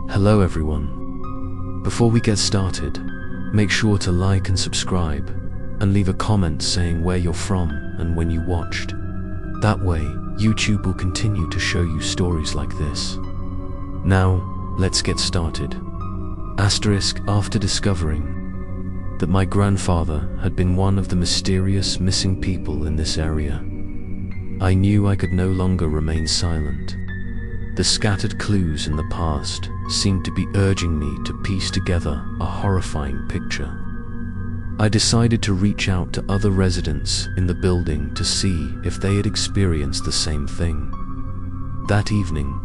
Hello everyone. Before we get started, make sure to like and subscribe, and leave a comment saying where you're from and when you watched. That way, YouTube will continue to show you stories like this. Now, let's get started. After discovering that my grandfather had been one of the mysterious missing people in this area, I knew I could no longer remain silent. The scattered clues in the past seemed to be urging me to piece together a horrifying picture. I decided to reach out to other residents in the building to see if they had experienced the same thing. That evening,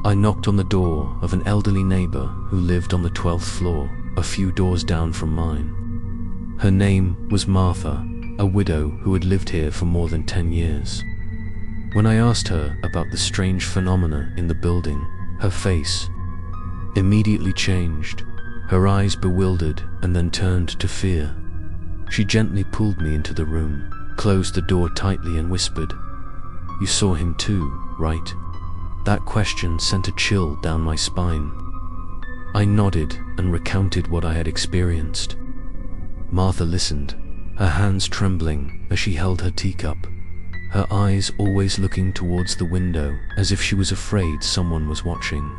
I knocked on the door of an elderly neighbor who lived on the 12th floor, a few doors down from mine. Her name was Martha, a widow who had lived here for more than 10 years. When I asked her about the strange phenomena in the building, her face immediately changed, her eyes bewildered and then turned to fear. She gently pulled me into the room, closed the door tightly and whispered, "You saw him too, right?" That question sent a chill down my spine. I nodded and recounted what I had experienced. Martha listened, her hands trembling as she held her teacup, her eyes always looking towards the window as if she was afraid someone was watching.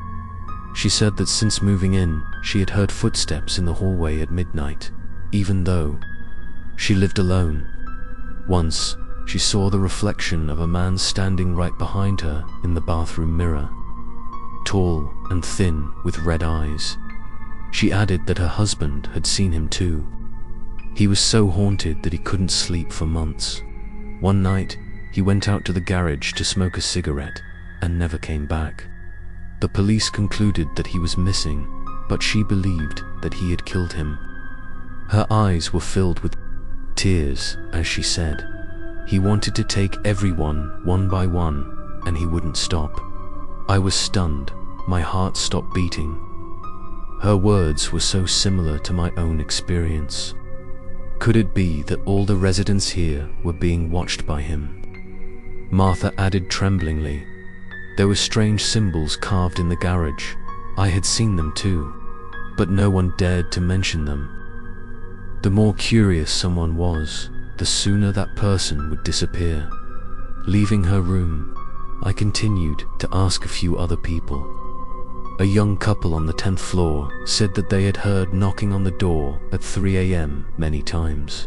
She said that since moving in, she had heard footsteps in the hallway at midnight, even though she lived alone. Once, she saw the reflection of a man standing right behind her in the bathroom mirror, tall and thin with red eyes. She added that her husband had seen him too. He was so haunted that he couldn't sleep for months. One night, he went out to the garage to smoke a cigarette and never came back. The police concluded that he was missing, but she believed that he had killed him. Her eyes were filled with tears as she said, "He wanted to take everyone one by one, and he wouldn't stop." I was stunned, my heart stopped beating. Her words were so similar to my own experience. Could it be that all the residents here were being watched by him? Martha added tremblingly, "There were strange symbols carved in the garage. I had seen them too, but no one dared to mention them." The more curious someone was, the sooner that person would disappear. Leaving her room, I continued to ask a few other people. A young couple on the 10th floor said that they had heard knocking on the door at 3 a.m. many times.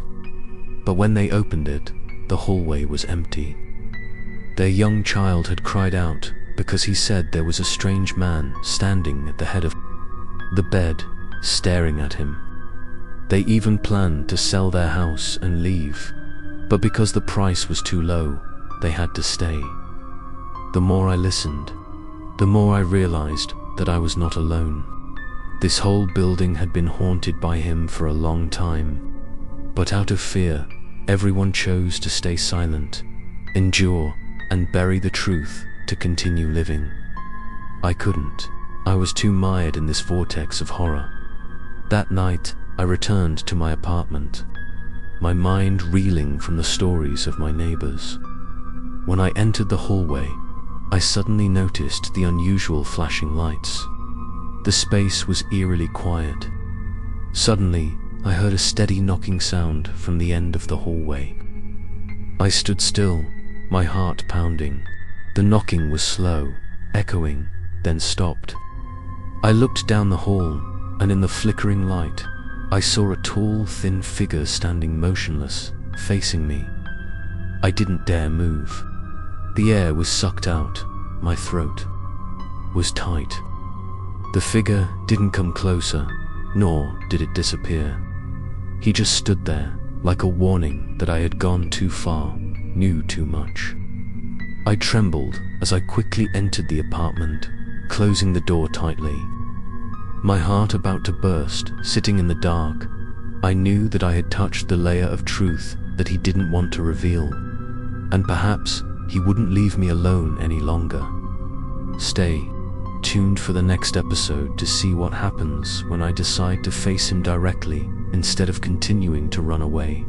But when they opened it, the hallway was empty. Their young child had cried out because he said there was a strange man standing at the head of the bed, staring at him. They even planned to sell their house and leave, but because the price was too low, they had to stay. The more I listened, the more I realized that I was not alone. This whole building had been haunted by him for a long time, but out of fear, everyone chose to stay silent, endure, and bury the truth to continue living. I couldn't. I was too mired in this vortex of horror. That night, I returned to my apartment, my mind reeling from the stories of my neighbors. When I entered the hallway, I suddenly noticed the unusual flashing lights. The space was eerily quiet. Suddenly, I heard a steady knocking sound from the end of the hallway. I stood still, my heart pounding. The knocking was slow, echoing, then stopped. I looked down the hall, and in the flickering light, I saw a tall, thin figure standing motionless, facing me. I didn't dare move. The air was sucked out, my throat was tight. The figure didn't come closer, nor did it disappear. He just stood there, like a warning that I had gone too far, knew too much. I trembled as I quickly entered the apartment, closing the door tightly. My heart about to burst, sitting in the dark, I knew that I had touched the layer of truth that he didn't want to reveal, and perhaps he wouldn't leave me alone any longer. Stay tuned for the next episode to see what happens when I decide to face him directly instead of continuing to run away.